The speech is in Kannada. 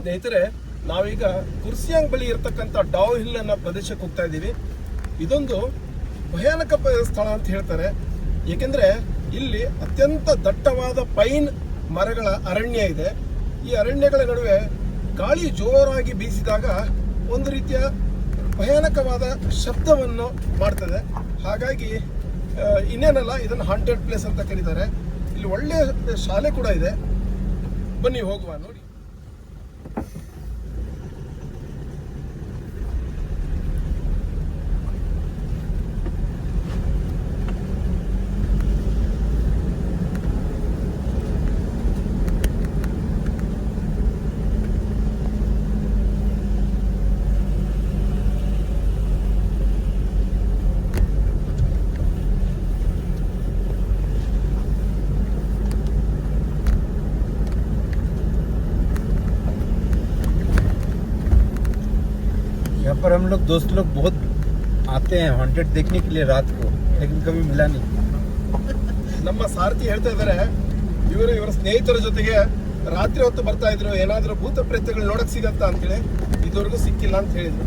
ಸ್ನೇಹಿತರೆ, ನಾವೀಗ ಕುರ್ಸಿಯಾಂಗ್ ಬಳಿ ಇರತಕ್ಕಂಥ ಡಾವ್ ಹಿಲ್ ಅನ್ನೋ ಪ್ರದೇಶಕ್ಕೆ ಹೋಗ್ತಾ ಇದ್ದೀವಿ. ಇದೊಂದು ಭಯಾನಕ ಸ್ಥಳ ಅಂತ ಹೇಳ್ತಾರೆ. ಏಕೆಂದರೆ ಇಲ್ಲಿ ಅತ್ಯಂತ ದಟ್ಟವಾದ ಪೈನ್ ಮರಗಳ ಅರಣ್ಯ ಇದೆ. ಈ ಅರಣ್ಯಗಳ ನಡುವೆ ಗಾಳಿ ಜೋರಾಗಿ ಬೀಸಿದಾಗ ಒಂದು ರೀತಿಯ ಭಯಾನಕವಾದ ಶಬ್ದವನ್ನು ಮಾಡ್ತದೆ. ಹಾಗಾಗಿ ಇನ್ನೇನಲ್ಲ, ಇದನ್ನು ಹಾಂಟೆಡ್ ಪ್ಲೇಸ್ ಅಂತ ಕರೀತಾರೆ. ಇಲ್ಲಿ ಒಳ್ಳೆಯ ಶಾಲೆ ಕೂಡ ಇದೆ. ಬನ್ನಿ ಹೋಗುವ, ನೋಡಿ. यहाँ पर हम लोग दोस्त लोग बहुत आते हैं हॉन्टेड देखने के लिए रात को, लेकिन कभी मिला नहीं. ನಮ್ಮ ಸಾರಥಿ ಹೇಳ್ತಾ ಇದ್ದಾರೆ, ಇವರ ಸ್ನೇಹಿತರ ಜೊತೆಗೆ ರಾತ್ರಿ ಹೊತ್ತು ಬರ್ತಾ ಇದ್ರು, ಏನಾದರೂ ಭೂತ ಪ್ರೇತಗಳು ನೋಡಕ್ ಸಿಗತ್ತಾ ಅಂತೇಳಿ. ಇದುವರೆಗೂ ಸಿಕ್ಕಿಲ್ಲ ಅಂತ ಹೇಳಿದ್ರು.